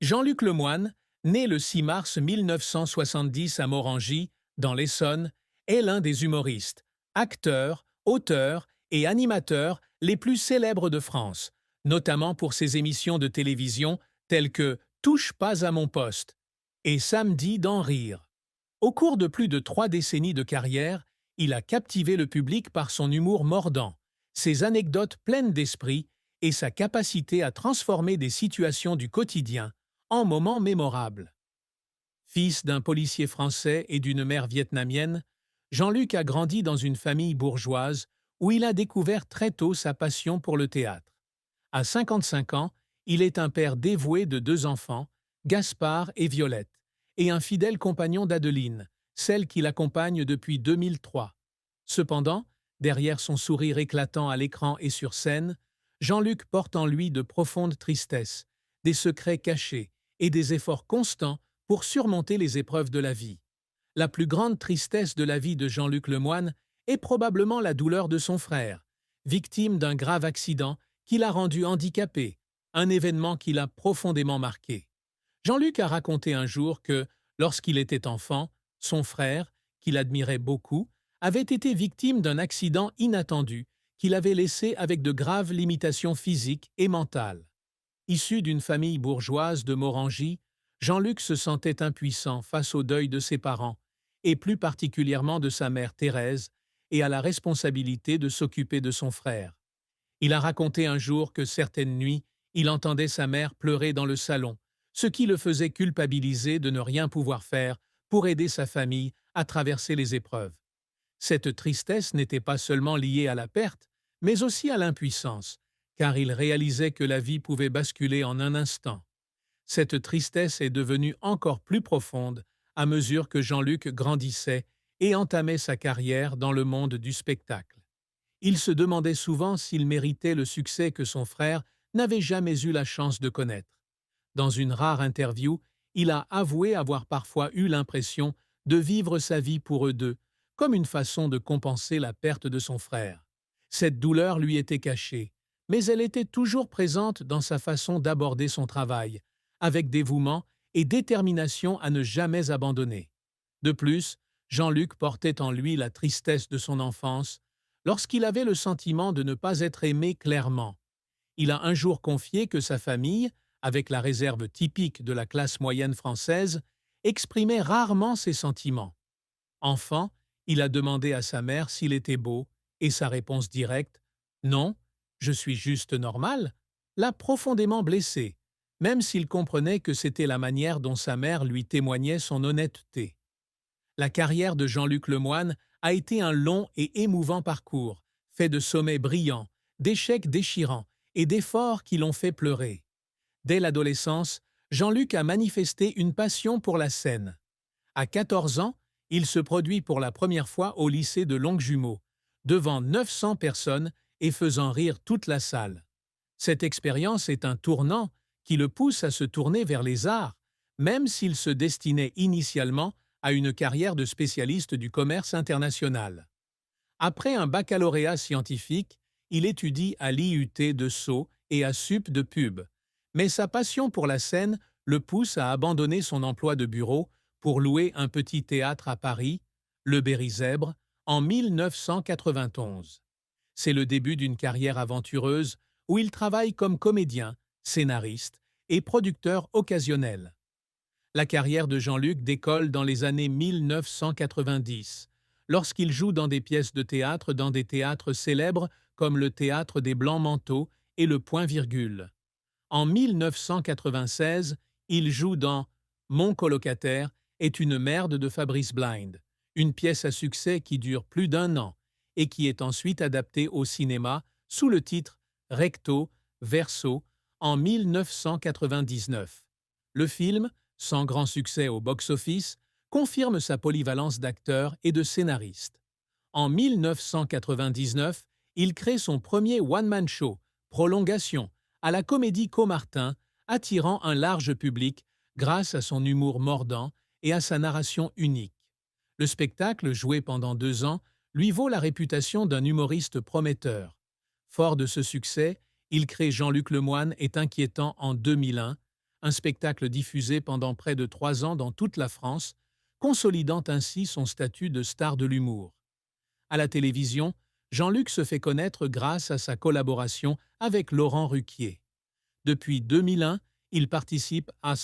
Jean-Luc Lemoyne, né le 6 mars 1970 à Morangy, dans l'Essonne, est l'un des humoristes, acteurs, auteurs et animateurs les plus célèbres de France, notamment pour ses émissions de télévision telles que Touche pas à mon poste et Samedi d'en rire. Au cours de plus de 3 décennies de carrière, il a captivé le public par son humour mordant, ses anecdotes pleines d'esprit et sa capacité à transformer des situations du quotidien en moments mémorables. Fils d'un policier français et d'une mère vietnamienne, Jean-Luc a grandi dans une famille bourgeoise où il a découvert très tôt sa passion pour le théâtre. À 55 ans, il est un père dévoué de 2 enfants, Gaspard et Violette, et un fidèle compagnon d'Adeline, celle qui l'accompagne depuis 2003. Cependant, derrière son sourire éclatant à l'écran et sur scène, Jean-Luc porte en lui de profondes tristesses, des secrets cachés et des efforts constants pour surmonter les épreuves de la vie. La plus grande tristesse de la vie de Jean-Luc Lemoyne est probablement la douleur de son frère, victime d'un grave accident qui l'a rendu handicapé, un événement qui l'a profondément marqué. Jean-Luc a raconté un jour que, lorsqu'il était enfant, son frère, qu'il admirait beaucoup, avait été victime d'un accident inattendu qui l'avait laissé avec de graves limitations physiques et mentales. Issu d'une famille bourgeoise de Morangy, Jean-Luc se sentait impuissant face au deuil de ses parents, et plus particulièrement de sa mère Thérèse, et à la responsabilité de s'occuper de son frère. Il a raconté un jour que certaines nuits, il entendait sa mère pleurer dans le salon, ce qui le faisait culpabiliser de ne rien pouvoir faire pour aider sa famille à traverser les épreuves. Cette tristesse n'était pas seulement liée à la perte, mais aussi à l'impuissance, car il réalisait que la vie pouvait basculer en un instant. Cette tristesse est devenue encore plus profonde à mesure que Jean-Luc grandissait et entamait sa carrière dans le monde du spectacle. Il se demandait souvent s'il méritait le succès que son frère n'avait jamais eu la chance de connaître. Dans une rare interview, il a avoué avoir parfois eu l'impression de vivre sa vie pour eux deux, comme une façon de compenser la perte de son frère. Cette douleur lui était cachée, mais elle était toujours présente dans sa façon d'aborder son travail, avec dévouement et détermination à ne jamais abandonner. De plus, Jean-Luc portait en lui la tristesse de son enfance, lorsqu'il avait le sentiment de ne pas être aimé clairement. Il a un jour confié que sa famille, avec la réserve typique de la classe moyenne française, exprimait rarement ses sentiments. Enfant, il a demandé à sa mère s'il était beau, et sa réponse directe « Non, je suis juste normal » l'a profondément blessé, même s'il comprenait que c'était la manière dont sa mère lui témoignait son honnêteté. La carrière de Jean-Luc Lemoyne a été un long et émouvant parcours, fait de sommets brillants, d'échecs déchirants et d'efforts qui l'ont fait pleurer. Dès l'adolescence, Jean-Luc a manifesté une passion pour la scène. À 14 ans, il se produit pour la première fois au lycée de Longjumeau, devant 900 personnes et faisant rire toute la salle. Cette expérience est un tournant qui le pousse à se tourner vers les arts, même s'il se destinait initialement à une carrière de spécialiste du commerce international. Après un baccalauréat scientifique, il étudie à l'IUT de Sceaux et à Sup de Pub, mais sa passion pour la scène le pousse à abandonner son emploi de bureau pour louer un petit théâtre à Paris, le Berry-Zèbre, en 1991. C'est le début d'une carrière aventureuse où il travaille comme comédien, scénariste et producteur occasionnel. La carrière de Jean-Luc décolle dans les années 1990, lorsqu'il joue dans des pièces de théâtre dans des théâtres célèbres comme le Théâtre des Blancs-Manteaux et le Point-Virgule. En 1996, il joue dans Mon colocataire est une merde de Fabrice Blind, une pièce à succès qui dure plus d'1 an et qui est ensuite adaptée au cinéma sous le titre Recto, Verso en 1999. Le film, sans grand succès au box-office, confirme sa polyvalence d'acteur et de scénariste. En 1999, il crée son premier one-man show, Prolongation, à la Comédie Caumartin, attirant un large public grâce à son humour mordant et à sa narration unique. Le spectacle, joué pendant 2 ans, lui vaut la réputation d'un humoriste prometteur. Fort de ce succès, il crée Jean-Luc Lemoyne est inquiétant en 2001, un spectacle diffusé pendant près de 3 ans dans toute la France, consolidant ainsi son statut de star de l'humour. À la télévision, Jean-Luc se fait connaître grâce à sa collaboration avec Laurent Ruquier. Depuis 2001, il participe à